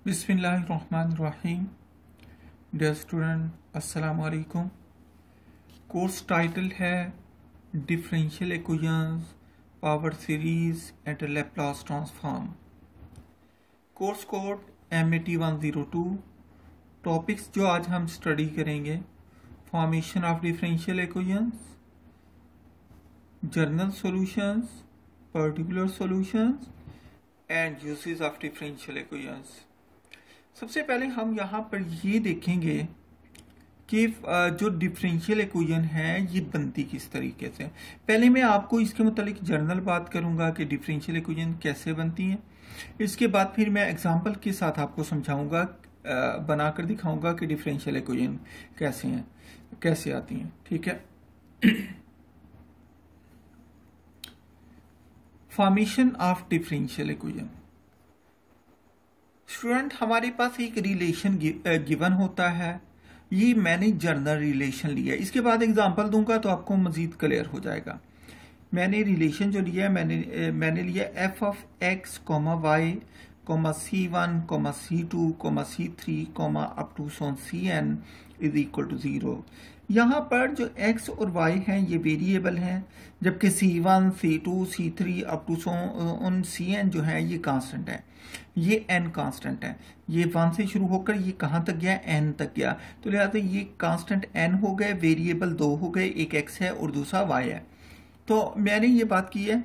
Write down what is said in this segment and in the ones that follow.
बिस्मिल्लाहिर्रहमानिर्रहीम। Dear student, अस्सलाम वालेकुम। कोर्स टाइटल है differential equations, power series and Laplace transform. Course code MAT102। Topics जो आज हम स्टडी करेंगे: formation of differential equations, general solutions, particular solutions and uses of differential equations. सबसे पहले हम यहाँ पर ये देखेंगे कि जो डिफरेंशियल इक्वेशन है ये बनती किस तरीके से। पहले मैं आपको इसके मुतालिक जनरल बात करूंगा कि डिफरेंशियल इक्वेशन कैसे बनती हैं। इसके बाद फिर मैं एग्जांपल के साथ आपको समझाऊंगा, बनाकर दिखाऊंगा कि डिफरेंशियल इक्वेशन कैसे हैं, कैसे आती हैं। ठीक है। Formation of differential equation. Student, हमारे पास एक रिलेशन गिवन होता है। ये मैंने जनरल रिलेशन लिया है। इसके बाद एग्जांपल दूंगा तो आपको मजीद क्लियर हो जाएगा। मैंने रिलेशन जो लिया है, मैंने लिया f of x, y, C1, C2, C3, up to Cn is equal to 0। यहाँ पर जो x और y हैं ये वेरिएबल हैं, जबकि C1, C2, C3 up to Cn जो है ये कांस्टेंट है। ये n कांस्टेंट है। ये 1 से शुरू होकर ये कहाँ तक गया, n तक गया। तो लिहाजा ये कांस्टेंट n हो गए, वेरिएबल 2 हो गए, एक x है और दूसरा y है। तो मैंने ये बात की है,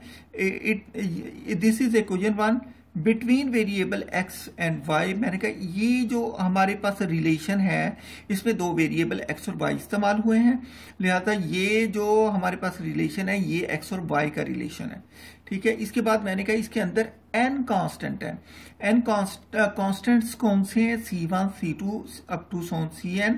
this is equation 1 between variable x and y। मैंने कहा ये जो हमारे पास रिलेशन है इसमें दो वेरिएबल x और y इस्तेमाल हुए हैं, लिहाजा ये जो हमारे पास रिलेशन है ये x और y का रिलेशन है। ठीक है। इसके बाद मैंने कहा इसके अंदर n कांस्टेंट है। n कांस्टेंट्स कौन से हैं? C1, C2 up to Cn।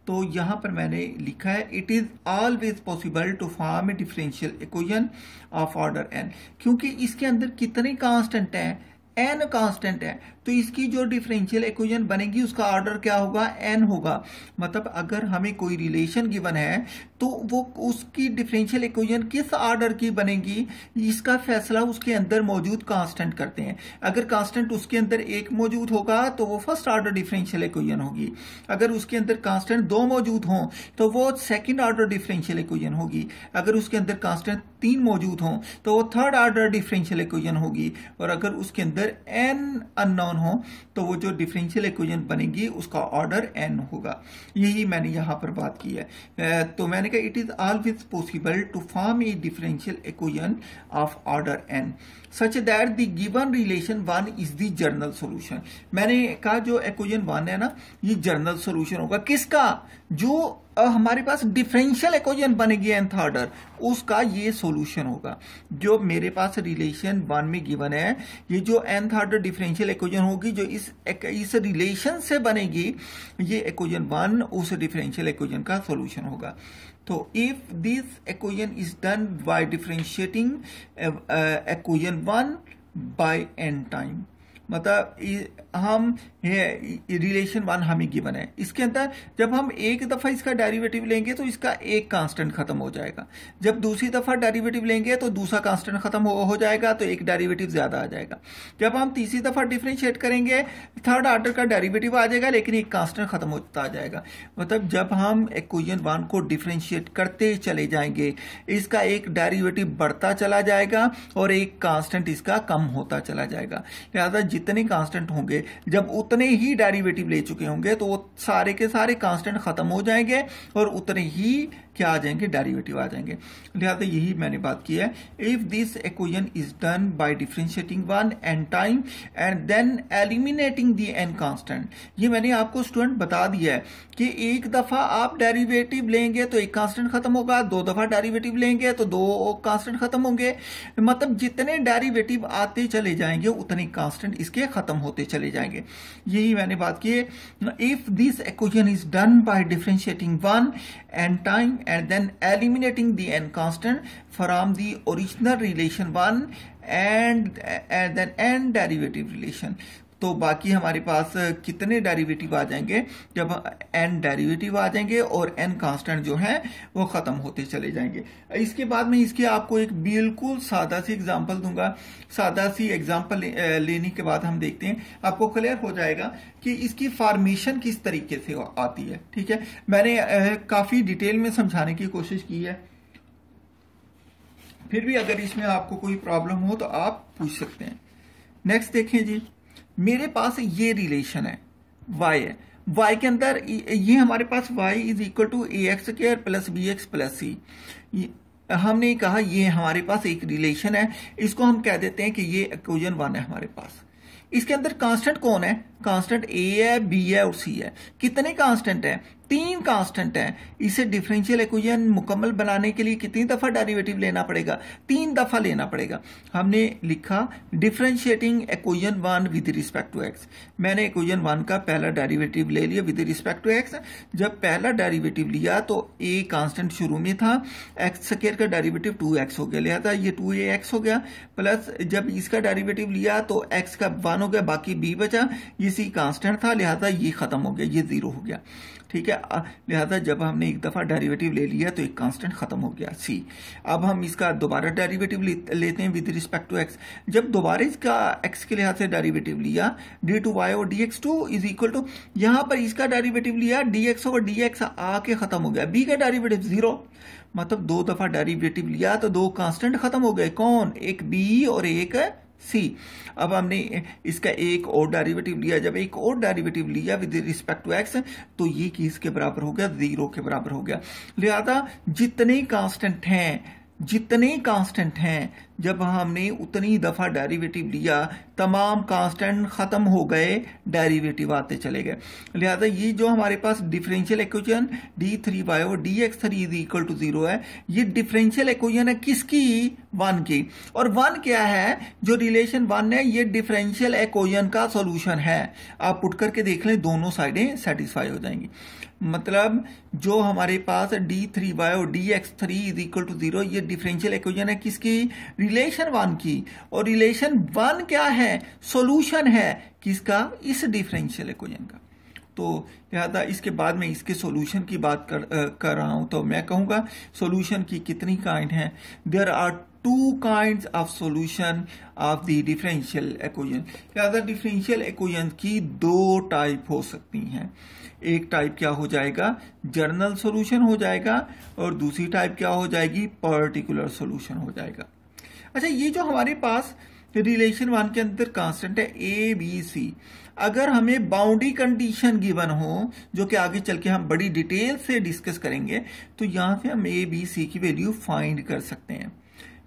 तो यहां पर मैंने लिखा है it is always possible to form a differential equation of order n। क्योंकि इसके अंदर कितने कांस्टेंट हैं? n कांस्टेंट है, तो इसकी जो डिफरेंशियल इक्वेशन बनेगी उसका ऑर्डर क्या होगा? n होगा। मतलब अगर हमें कोई रिलेशन गिवन है तो वो उसकी डिफरेंशियल इक्वेशन किस ऑर्डर की बनेगी, इसका फैसला उसके अंदर मौजूद कांस्टेंट करते हैं। अगर कांस्टेंट उसके अंदर एक मौजूद होगा तो वो फर्स्ट ऑर्डर डिफरेंशियल इक्वेशन होगी। अगर उसके अंदर कांस्टेंट 2 मौजूद हों तो वो सेकंड ऑर्डर डिफरेंशियल इक्वेशन होगी। अगर उसके अंदर कांस्टेंट 3 मौजूद हों तो वो थर्ड ऑर्डर डिफरेंशियल इक्वेशन होगी। और अगर उसके अंदर n अननोन हो तो वो जो डिफरेंशियल इक्वेशन बनेगी उसका ऑर्डर n होगा। यही मैंने यहां पर बात की है। तो मैंने कहा it is always possible to form a differential equation of order n such that the given relation 1 is the general solution. मैंने कहा जो इक्वेशन 1 है ना ये जनरल सॉल्यूशन होगा। किसका? जो हमारे पास डिफरेंशियल इक्वेशन बनेगी nth ऑर्डर, उसका ये सॉल्यूशन होगा। जो मेरे पास रिलेशन 1 में गिवन है, ये जो nth ऑर्डर डिफरेंशियल इक्वेशन होगी जो इस रिलेशन से बनेगी, ये इक्वेशन 1 उस डिफरेंशियल इक्वेशन का सॉल्यूशन होगा। तो if this equation is done by differentiating equation 1 by n time, मतलब हम रिलेशन 1 हमें गिवन है, इसके अंदर जब हम एक दफा इसका डेरिवेटिव लेंगे तो इसका एक कांस्टेंट खत्म हो जाएगा। जब दूसरी दफा डेरिवेटिव लेंगे तो दूसरा कांस्टेंट खत्म हो जाएगा, तो एक डेरिवेटिव ज्यादा आ जाएगा। जब हम तीसरी दफा डिफरेंशिएट करेंगे थर्ड ऑर्डर का डेरिवेटिव आ जाएगा, लेकिन एक कांस्टेंट खत्म होता जाएगा। मतलब जब हम इक्वेशन 1 को डिफरेंशिएट करते चले जाएंगे इसका एक डेरिवेटिव बढ़ता चला जाएगा और एक कांस्टेंट इसका कम होता चला जाएगा। लिहाजा जितने कांस्टेंट होंगे जब उतने ही डेरिवेटिव ले चुके होंगे तो वो सारे के सारे कांस्टेंट खत्म हो जाएंगे और उतने ही क्या आ जाएंगे, डेरिवेटिव आ जाएंगे। लिहाजा यही मैंने बात की है। If this equation is done by differentiating 1 n time and then eliminating the n constant. ये मैंने आपको स्टूडेंट बता दिया है कि एक दफा आप डेरिवेटिव लेंगे तो एक कांस्टेंट खत्म होगा, 2 दफा डेरिवेटिव लेंगे तो 2 कांस्टेंट खत्म होंगे। मतलब जितने डेरिवेटिव आते चले जाएंगे उतने कांस्टेंट इसके खत्म होते चले जाएंगे। यही मैंने बात की है। If this equation is done by differentiating 1 n time and then eliminating the n constant from the original relation 1 and then n derivative relation, तो बाकी हमारे पास कितने डेरिवेटिव आ जाएंगे, जब n डेरिवेटिव आ जाएंगे और n कांस्टेंट जो है वो खत्म होते चले जाएंगे। इसके बाद में इसके आपको एक बिल्कुल सादा सी एग्जांपल दूंगा। सादा सी एग्जांपल लेने के बाद हम देखते हैं, आपको क्लियर हो जाएगा कि इसकी फॉर्मेशन किस तरीके से आती है। ठीक है, मैंने काफी डिटेल में समझाने की कोशिश की है, फिर भी अगर इसमें आपको कोई प्रॉब्लम हो तो आप पूछ सकते हैं। नेक्स्ट देखें जी, मेरे पास ये रिलेशन है y है, y के अंदर ये हमारे पास y is equal to a x square plus b x plus c. हमने कहा ये हमारे पास एक रिलेशन है, इसको हम कह देते हैं कि ये इक्वेशन 1 है हमारे पास। इसके अंदर कांस्टेंट कौन है, कांस्टेंट a है, b है और c है। कितने कांस्टेंट है, 3 कांस्टेंट है। इसे डिफरेंशियल इक्वेशन मुकम्मल बनाने के लिए कितनी दफा डेरिवेटिव लेना पड़ेगा, 3 दफा लेना पड़ेगा। हमने लिखा differentiating equation 1 with respect to x। मैंने इक्वेशन 1 का पहला डेरिवेटिव ले लिया विद रिस्पेक्ट टू x। जब पहला डेरिवेटिव लिया तो a कांस्टेंट शुरू में था, x स्क्वायर का डेरिवेटिव 2x हो गया, लिहाजा ये 2ax हो गया, प्लस जब इसका डेरिवेटिव लिया तो x का 1 हो गया, बाकी b बचा, ये c कांस्टेंट था, लिहाजा ये खत्म हो गया, ये 0 हो गया। ठीक है, लिहाजा जब हमने एक दफा डेरिवेटिव ले लिया तो एक कांस्टेंट खत्म हो गया c। अब हम इसका दोबारा डेरिवेटिव लेते हैं विद रिस्पेक्ट टू x। जब दोबारा इसका x के लिहाज से डेरिवेटिव लिया, d2y और dx2 इज इक्वल टू, यहां पर इसका डेरिवेटिव लिया dx ओवर dx आके खत्म हो गया, b का डेरिवेटिव 0, मतलब 2 दफा डेरिवेटिव लिया तो 2 कांस्टेंट खत्म हो गए, कौन, एक b और एक c। अब हमने इसका एक और डेरिवेटिव लिया, जब एक और डेरिवेटिव लिया विद रिस्पेक्ट टू x तो ये किसके बराबर हो गया, 0 के बराबर हो गया। लिहाजा जितने कांस्टेंट हैं जब हमने उतनी दफा डेरिवेटिव लिया, तमाम कांस्टेंट खत्म हो गए, डेरिवेटिव आते चले गए। लिहाजा ये जो हमारे पास डिफरेंशियल इक्वेशन d3y और dx3 इज इक्वल टू 0 है, ये डिफरेंशियल इक्वेशन है किसकी, 1 की। और 1 क्या है, जो रिलेशन 1 है ये डिफरेंशियल इक्वेशन का सॉल्यूशन है। आप पुट करके देख लें, दोनों साइडें सेटिस्फाई हो जाएंगी। मतलब जो हमारे पास d3y और dx3 इज इक्वल टू 0, ये डिफरेंशियल इक्वेशन है किसकी, रिलेशन 1 की। और रिलेशन 1 क्या है, सॉल्यूशन है किसका, इस डिफरेंशियल इक्वेशन का। तो लिहाजा इसके बाद में इसके सॉल्यूशन की बात कर रहा हूं, तो मैं कहूंगा सॉल्यूशन की कितनी काइंड है, there are 2 kinds of solution of the differential equation. लिहाजा डिफरेंशियल इक्वेशन की 2 टाइप हो सकती हैं। एक टाइप क्या हो जाएगा, जनरल सॉल्यूशन हो जाएगा, और दूसरी टाइप क्या हो जाएगी, पर्टिकुलर सॉल्यूशन हो जाएगा। अच्छा, ये जो हमारे पास रिलेशन 1 के अंदर कांस्टेंट है ए बी सी, अगर हमें बाउंड्री कंडीशन गिवन हो, जो कि आगे चल के हम बड़ी डिटेल से डिस्कस करेंगे, तो यहां से हम ए बी सी की वैल्यू फाइंड कर सकते हैं।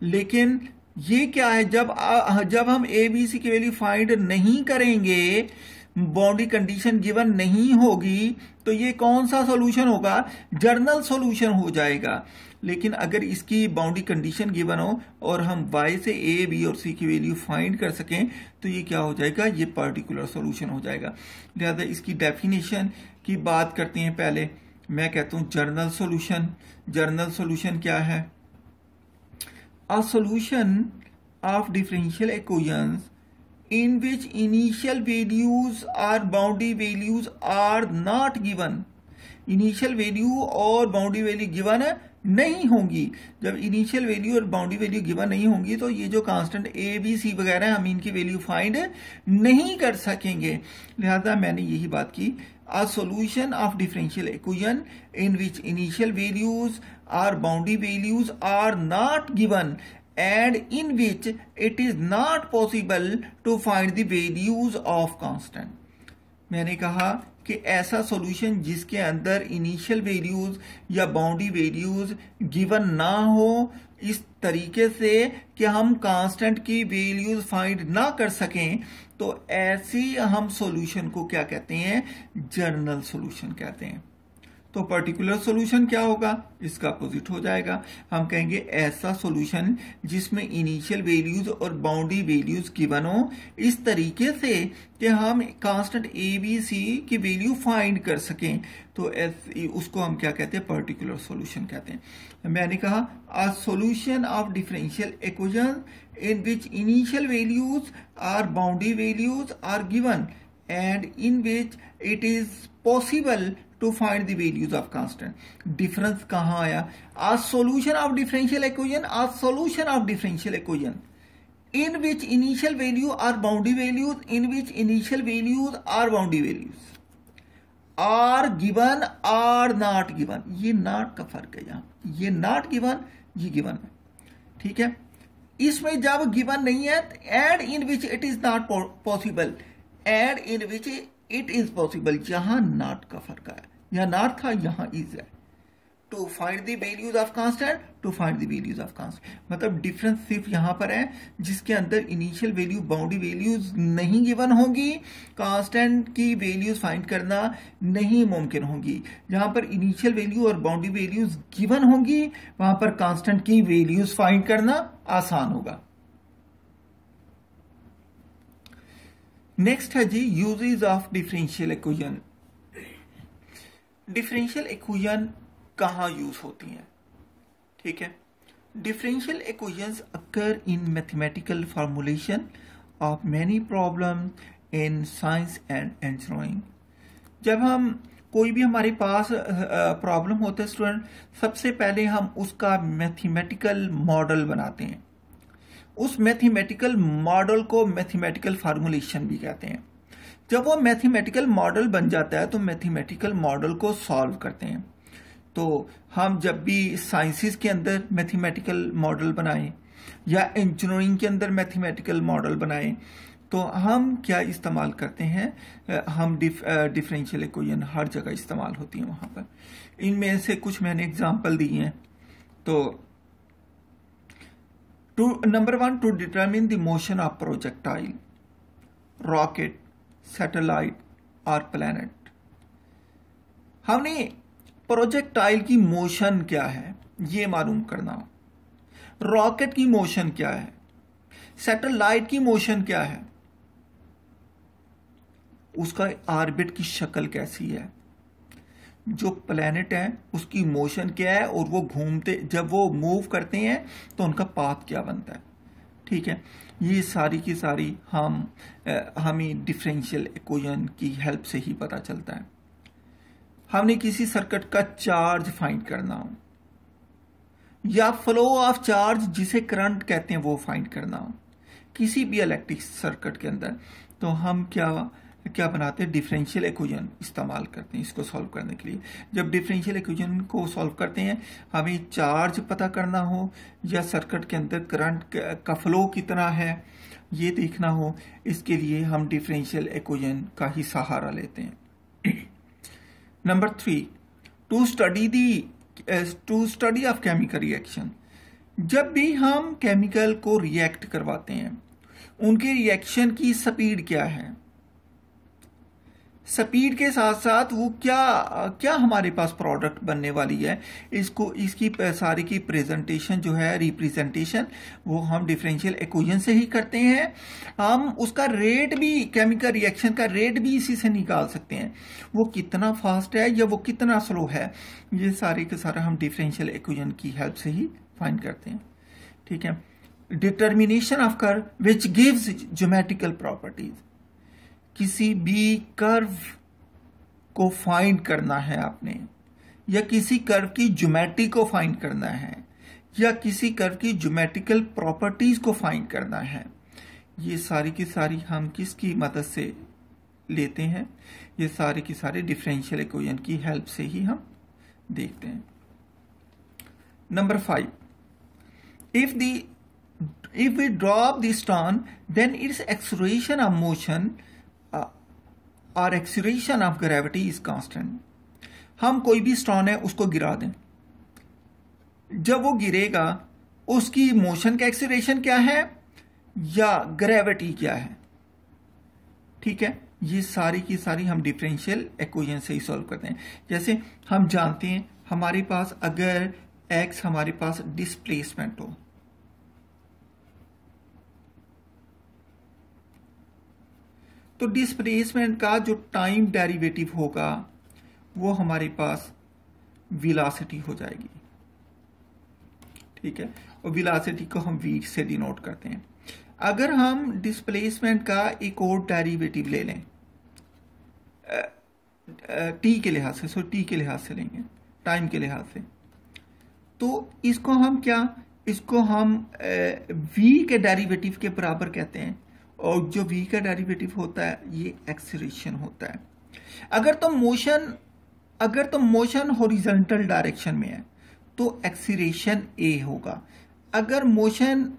लेकिन ये क्या है, जब हम ए बी सी की वैल्यू फाइंड नहीं करेंगे, बाउंड्री कंडीशन गिवन नहीं होगी, तो ये कौन सा सॉल्यूशन होगा, जनरल सॉल्यूशन हो जाएगा। लेकिन अगर इसकी बाउंड्री कंडीशन गिवन हो और हम y से a, b और c की वैल्यू फाइंड कर सकें, तो ये क्या हो जाएगा, ये पर्टिकुलर सॉल्यूशन हो जाएगा। लिहाजा इसकी डेफिनेशन की बात करते हैं। पहले मैं कहता हूं जनरल सॉल्यूशन। जनरल सॉल्यूशन क्या है, a solution of differential equations in which initial values or boundary values are not given। Initial value और बाउंड्री वैल्यू गिवन नहीं होंगी। जब इनिशियल वैल्यू और बाउंड्री वैल्यू गिवन नहीं होंगी तो ये जो कांस्टेंट ए बी सी वगैरह हम इनकी वैल्यू फाइंड नहीं कर सकेंगे। लिहाजा मैंने यही बात की, a solution of differential equation in which initial values or boundary values are not given and in which it is not possible to find the values of constant। मैंने कहा कि ऐसा सॉल्यूशन जिसके अंदर इनिशियल वैल्यूज या boundary values given ना हो, इस तरीके से कि हम कांस्टेंट की वैल्यूज फाइंड ना कर सकें, तो ऐसी हम सॉल्यूशन को क्या कहते हैं, जनरल सॉल्यूशन कहते हैं। तो पर्टिकुलर सॉल्यूशन क्या होगा, इसका अपोजिट हो जाएगा। हम कहेंगे ऐसा सॉल्यूशन जिसमें इनिशियल वैल्यूज और बाउंड्री वैल्यूज गिवन हो इस तरीके से कि हम कांस्टेंट ए बी सी की वैल्यू फाइंड कर सकें, तो उसको हम क्या कहते हैं, पर्टिकुलर सॉल्यूशन कहते हैं। मैंने कहा a solution of differential equation in which initial values or boundary values are given and in which it is possible to find the values of constant. Difference कहाँ आया, a solution of differential equation, a solution of differential equation in which initial value are boundary values, in which initial values are boundary values are given or not given। ये not का फर्क है, यहाँ ये not given, ये given है, ठीक है। इसमें जब गिवन नहीं है and in which it is not possible, and in which it is possible, यहां नॉट का फर्क है, यहां नॉट था यहां इज है। To find the values of constant, to find the values of constant, मतलब डिफरेंस सिर्फ यहां पर है जिसके अंदर इनिशियल वैल्यू बाउंड्री वैल्यूज नहीं गिवन होंगी, कांस्टेंट की वैल्यूज फाइंड करना नहीं मुमकिन होगी। जहां पर इनिशियल वैल्यू और बाउंड्री वैल्यूज गिवन होंगी वहां पर कांस्टेंट की वैल्यूज फाइंड करना आसान होगा। नेक्स्ट है G uses of differential equation. Differential equation कहां यूज होती हैं, ठीक है। Differential equations occur in mathematical formulation of many problem in science and engineering. जब हम कोई भी हमारे पास प्रॉब्लम होता है स्टूडेंट, सबसे पहले हम उसका मैथमेटिकल मॉडल बनाते हैं। उस मैथमेटिकल मॉडल को मैथमेटिकल फार्मूलेशन भी कहते हैं। जब वो मैथमेटिकल मॉडल बन जाता है तो मैथमेटिकल मॉडल को सॉल्व करते हैं। तो हम जब भी साइंसेस के अंदर मैथमेटिकल मॉडल बनाएं या इंजीनियरिंग के अंदर मैथमेटिकल मॉडल बनाएं तो हम क्या इस्तेमाल करते हैं, हम डिफरेंशियल इक्वेशन हर जगह इस्तेमाल होती है वहां पर। इनमें से कुछ मैंने एग्जांपल दी हैं। तो number 1, to determine the motion of projectile, rocket, satellite और प्लैनेट। हमने प्रोजेक्टाइल की मोशन क्या है ये मालूम करना, रॉकेट की मोशन क्या है, सैटेलाइट की मोशन क्या है, उसका ऑर्बिट की शक्ल कैसी है, जो प्लैनेट है उसकी मोशन क्या है और वो घूमते जब वो मूव करते हैं तो उनका पाथ क्या बनता है, ठीक है। ये सारी की सारी हमें डिफरेंशियल इक्वेशन की हेल्प से ही पता चलता है। हमने किसी सर्किट का चार्ज फाइंड करना हो या फ्लो ऑफ चार्ज जिसे करंट कहते हैं वो फाइंड करना हो किसी भी इलेक्ट्रिक सर्किट के अंदर, तो हम क्या बनाते हैं, डिफरेंशियल इक्वेशन इस्तेमाल करते हैं इसको सॉल्व करने के लिए। जब डिफरेंशियल इक्वेशन को सॉल्व करते हैं, हमें चार्ज पता करना हो या सर्किट के अंदर करंट का फ्लो कितना है ये देखना हो, इसके लिए हम डिफरेंशियल इक्वेशन का ही सहारा लेते हैं। Number 3, to study of chemical reaction. जब भी हम केमिकल को रिएक्ट करवाते हैं उनके रिएक्शन की स्पीड क्या है, स्पीड के साथ साथ वो क्या हमारे पास प्रोडक्ट बनने वाली है, इसकी सारी की प्रेजेंटेशन जो है, रिप्रेजेंटेशन, वो हम डिफरेंशियल इक्वेशन से ही करते हैं। हम उसका रेट भी, केमिकल रिएक्शन का रेट भी इसी से निकाल सकते हैं, वो कितना फास्ट है या वो कितना स्लो है, ये सारे के सारा हम डिफरेंशियल इक्वेशन की हेल्प से ही फाइंड करते हैं, ठीक है। Determination of curve which gives geometrical properties. किसी भी कर्व को फाइंड करना है आपने, या किसी कर्व की ज्योमेट्री को फाइंड करना है, या किसी कर्व की ज्योमेट्रिकल प्रॉपर्टीज को फाइंड करना है, ये सारी की सारी हम किसकी मदद से लेते हैं, ये सारी की सारी डिफरेंशियल इक्वेशन की हेल्प से ही हम देखते हैं। Number 5, if we drop the stone then its acceleration of motion और acceleration of gravity is constant. हम कोई भी स्टोन है उसको गिरा दें, जब वो गिरेगा उसकी मोशन का एक्सीलरेशन क्या है या ग्रेविटी क्या है, ठीक है। ये सारी की सारी हम डिफरेंशियल इक्वेशन से ही सॉल्व करते हैं। जैसे हम जानते हैं हमारे पास अगर x हमारे पास डिस्प्लेसमेंट हो, तो डिस्प्लेसमेंट का जो टाइम डेरिवेटिव होगा वो हमारे पास वेलोसिटी हो जाएगी, ठीक है। और वेलोसिटी को हम v से डिनोट करते हैं। अगर हम डिस्प्लेसमेंट का एक और डेरिवेटिव ले लें t के लिहाज से, t के लिहाज से लेंगे, टाइम के लिहाज से, तो इसको हम इसको हम v के डेरिवेटिव के बराबर कहते हैं। और जो v का डेरिवेटिव होता है ये एक्सीलरेशन होता है। अगर तो मोशन हॉरिजॉन्टल डायरेक्शन में है तो एक्सीलरेशन a होगा। अगर मोशन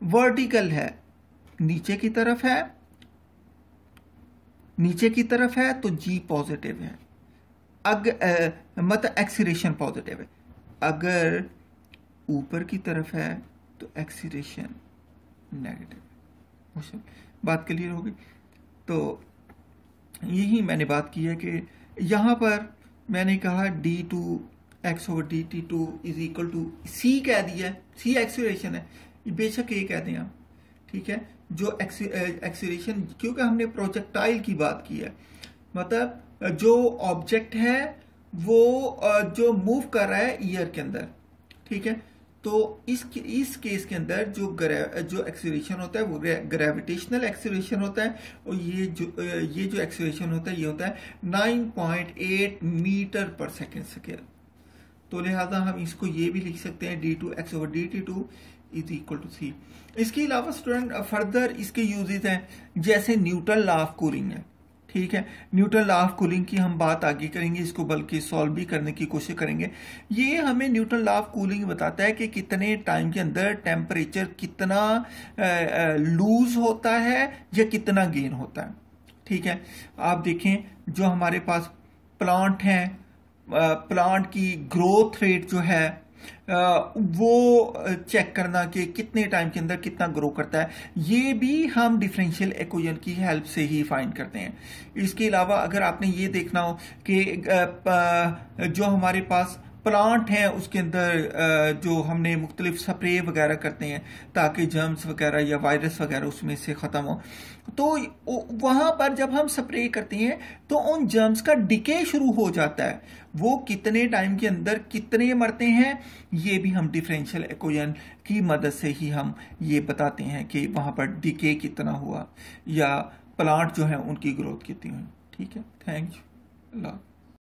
वर्टिकल है, नीचे की तरफ है तो g पॉजिटिव है, मतलब एक्सीलरेशन पॉजिटिव है। अगर ऊपर की तरफ है तो एक्सीलरेशन नेगेटिव है। बात क्लियर होगी। तो यही मैंने बात की है कि यहां पर मैंने कहा d2x/dt2 is equal to c कह दिया, c एक्सीलरेशन है, बेशक ये कह दें आप, ठीक है। जो एक्सीलरेशन, क्योंकि हमने प्रोजेक्टाइल की बात की है, मतलब जो ऑब्जेक्ट है वो जो मूव कर रहा है एयर के अंदर, ठीक है। तो इस केस के अंदर जो एक्सीलरेशन होता है वो ग्रेविटेशनल एक्सीलरेशन होता है। और ये जो एक्सीलरेशन होता है ये होता है 9.8 मीटर पर सेकेंड स्क्वायर। तो लिहाजा हम इसको ये भी लिख सकते हैं d2x/dt2 is equal to c। इसके अलावा स्टूडेंट फर्दर इसके यूजेस हैं, जैसे न्यूटन लॉ ऑफ कूलिंग है, ठीक है। न्यूटन लॉ ऑफ कूलिंग की हम बात आगे करेंगे, इसको बल्कि सॉल्व भी करने की कोशिश करेंगे। ये हमें न्यूटन लॉ ऑफ कूलिंग बताता है कि कितने टाइम के अंदर टेम्परेचर कितना लूज होता है या कितना गेन होता है, ठीक है। आप देखें जो हमारे पास प्लांट हैं, प्लांट की ग्रोथ रेट जो है वो चेक करना कि कितने टाइम के अंदर कितना ग्रो करता है, ये भी हम डिफरेंशियल इक्वेशन की हेल्प से ही फाइंड करते हैं। इसके अलावा अगर आपने ये देखना हो कि जो हमारे पास प्लांट हैं उसके अंदर जो हमने मुख्तलिफ स्प्रे वगैरह करते हैं ताकि जर्म्स वगैरह या वायरस वगैरह उसमें से ख़त्म हो, तो वहाँ पर जब हम स्प्रे करते हैं तो उन जर्म्स का डिके शुरू हो जाता है। वो कितने टाइम के अंदर कितने मरते हैं ये भी हम डिफरेंशियल इक्वेशन की मदद से ही हम ये बताते हैं कि वहाँ पर डिके कितना हुआ या प्लांट जो है उनकी ग्रोथ कितनी हुई, ठीक है। Thank you. अल्लाह।